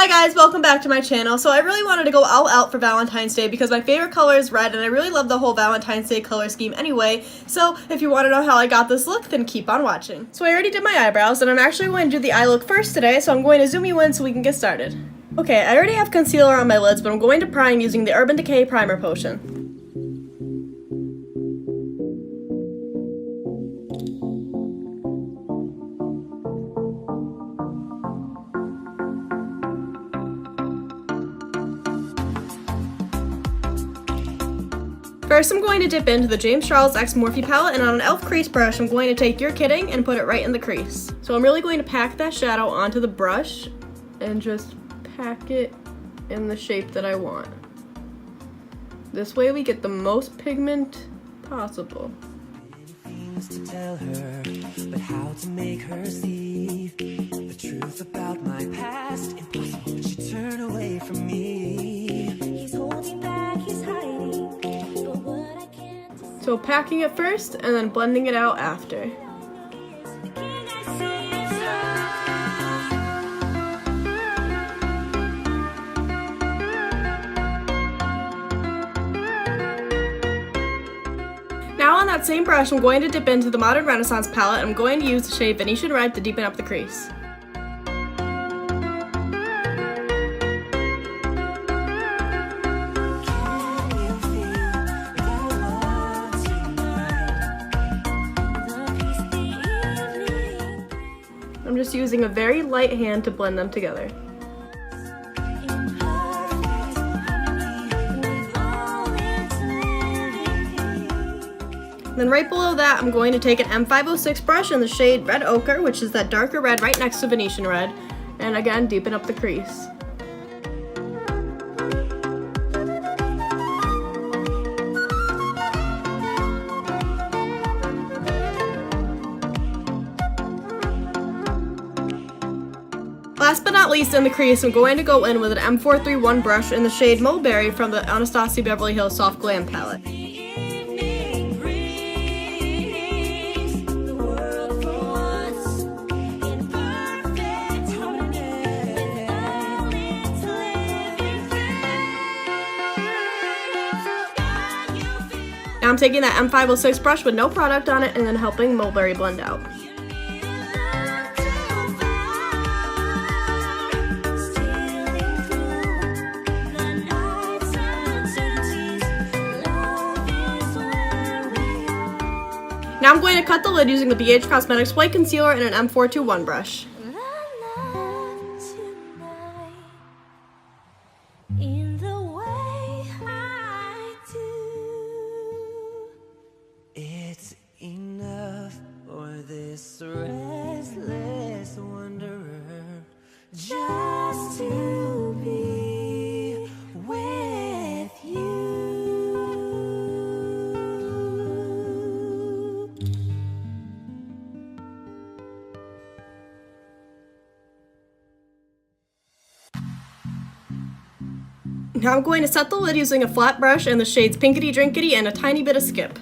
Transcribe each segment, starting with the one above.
Hi guys, welcome back to my channel. So I really wanted to go all out for Valentine's Day because my favorite color is red and I really love the whole Valentine's Day color scheme anyway. So if you want to know how I got this look, then keep on watching. So I already did my eyebrows and I'm actually going to do the eye look first today, so I'm going to zoom you in so we can get started. Okay, I already have concealer on my lids, but I'm going to prime using the Urban Decay Primer Potion. First, I'm going to dip into the James Charles X Morphe palette, and on an e.l.f. crease brush, I'm going to take You're Kidding and put it right in the crease. So I'm really going to pack that shadow onto the brush and just pack it in the shape that I want. This way we get the most pigment possible. Things to tell her, but how to make her see the truth about my past. Impossible, she turned away from me. He's holding back, he's hiding. So packing it first and then blending it out after. Now on that same brush, I'm going to dip into the Modern Renaissance palette and I'm going to use the shade Venetian Red to deepen up the crease. I'm just using a very light hand to blend them together. Then right below that, I'm going to take an M506 brush in the shade Red Ochre, which is that darker red right next to Venetian Red, and again, deepen up the crease. Last but not least, in the crease, I'm going to go in with an M431 brush in the shade Mulberry from the Anastasia Beverly Hills Soft Glam palette. Now I'm taking that M506 brush with no product on it and then helping Mulberry blend out. Now I'm going to cut the lid using the BH Cosmetics White Concealer and an M421 brush. It's enough for this restless wanderer just to be with you. Now I'm going to set the lid using a flat brush in the shades Pinkity Drinkity and a tiny bit of Skip.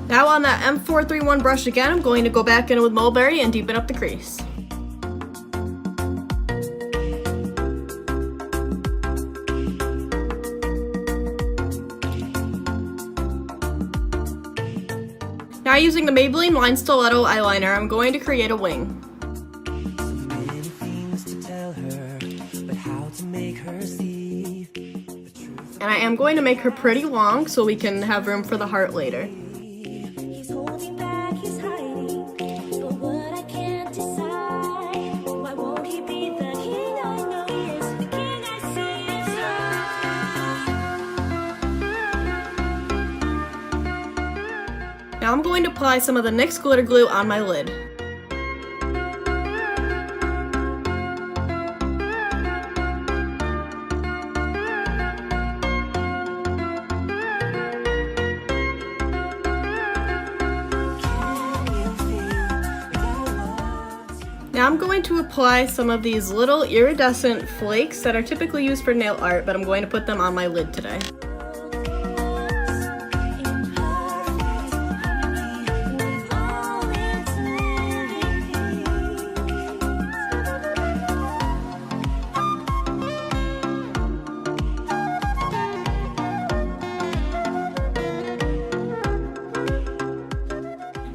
Now on that M431 brush again, I'm going to go back in with Mulberry and deepen up the crease. Now using the Maybelline Line Stiletto eyeliner, I'm going to create a wing. Many things to tell her, but how to make her see the truth. And I am going to make her pretty long so we can have room for the heart later. He's holding back, he's hiding, but what I can't decide. Why won't he be the king I know he is, the king I see? Now I'm going to apply some of the NYX glitter glue on my lid. Now I'm going to apply some of these little iridescent flakes that are typically used for nail art, but I'm going to put them on my lid today.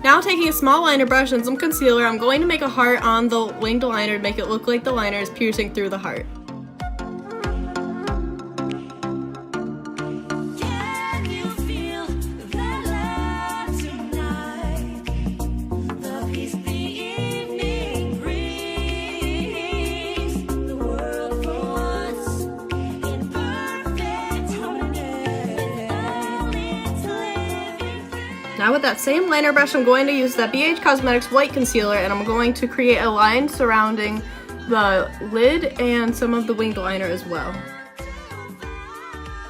Now taking a small liner brush and some concealer, I'm going to make a heart on the winged liner to make it look like the liner is piercing through the heart. Can you feel the love tonight? Love is the evening brings the world for once in perfect harmony. Now with that same liner brush, I'm going to use that BH Cosmetics white concealer, and I'm going to create a line surrounding the lid and some of the winged liner as well.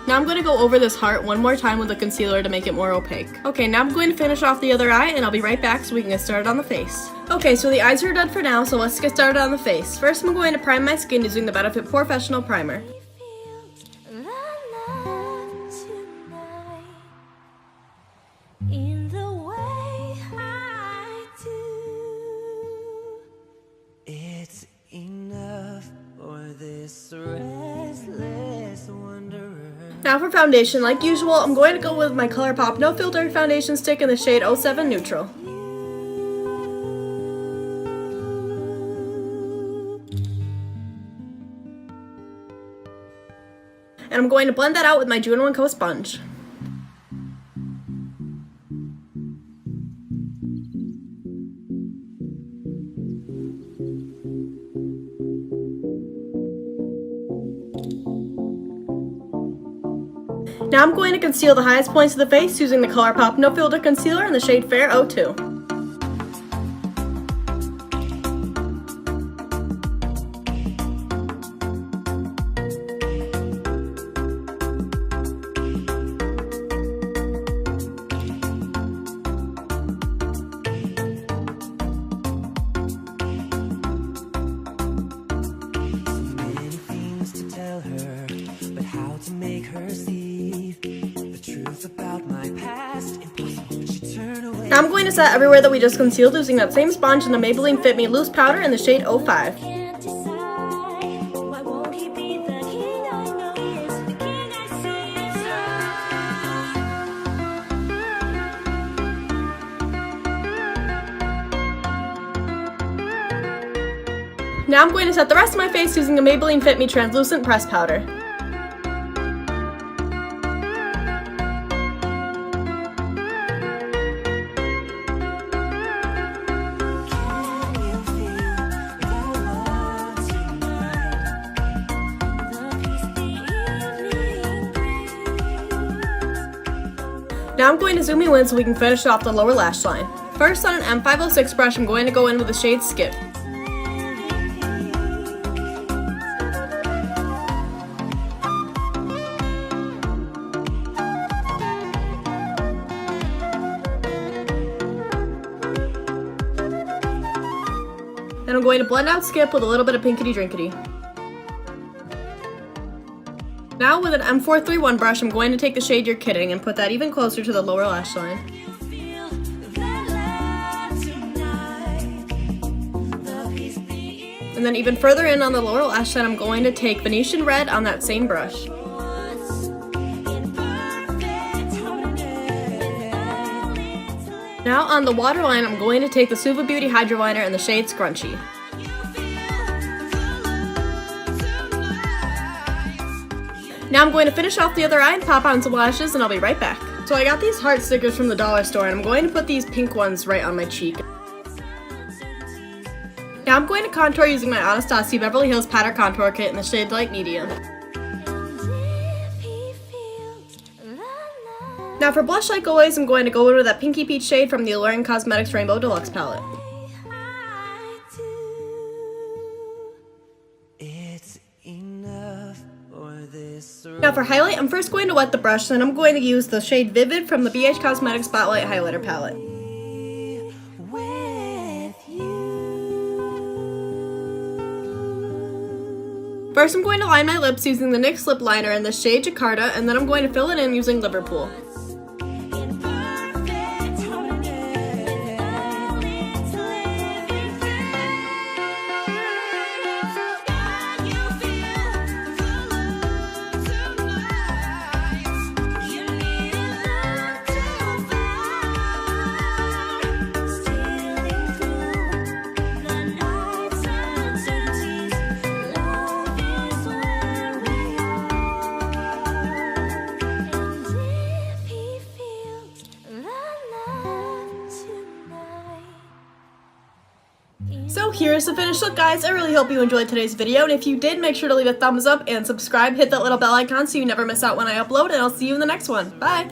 Now I'm going to go over this heart one more time with the concealer to make it more opaque. Okay, now I'm going to finish off the other eye, and I'll be right back so we can get started on the face. Okay, so the eyes are done for now, so let's get started on the face. First, I'm going to prime my skin using the Benefit Professional Primer. In the way I do, it's enough for this restless wanderer. Now for foundation, like usual, I'm going to go with my ColourPop No Filter foundation stick in the shade 07 Neutral. And I'm going to blend that out with my June Co sponge. Now I'm going to conceal the highest points of the face using the ColourPop No Filter Concealer in the shade Fair 02. Many things to tell her, but how to make her see the truth about my past. Impossible, she turned away. Now I'm going to set everywhere that we just concealed using that same sponge in the Maybelline Fit Me Loose Powder in the shade 05. Can't decide. Why won't he be the king I know he is, the king I see inside? Now I'm going to set the rest of my face using the Maybelline Fit Me Translucent Press Powder. Now I'm going to zoom you in so we can finish off the lower lash line. First, on an M506 brush, I'm going to go in with the shade Skip. And I'm going to blend out Skip with a little bit of Pinkity Drinkity. Now with an M431 brush, I'm going to take the shade You're Kidding and put that even closer to the lower lash line. And then even further in on the lower lash line, I'm going to take Venetian Red on that same brush. Now on the waterline, I'm going to take the Suva Beauty Hydro Liner in the shade Scrunchy. Now I'm going to finish off the other eye and pop on some lashes, and I'll be right back. So I got these heart stickers from the dollar store, and I'm going to put these pink ones right on my cheek. Now I'm going to contour using my Anastasia Beverly Hills Powder Contour Kit in the shade Light Medium. Now for blush, like always, I'm going to go over that Pinky Peach shade from the Alluring Cosmetics Rainbow Deluxe palette. Now for highlight, I'm first going to wet the brush, then I'm going to use the shade Vivid from the BH Cosmetics Spotlight Highlighter palette. First, I'm going to line my lips using the NYX lip liner in the shade Jakarta, and then I'm going to fill it in using Liverpool. So here's the finished look, guys. I really hope you enjoyed today's video, and if you did, make sure to leave a thumbs up and subscribe. Hit that little bell icon so you never miss out when I upload, and I'll see you in the next one. Bye!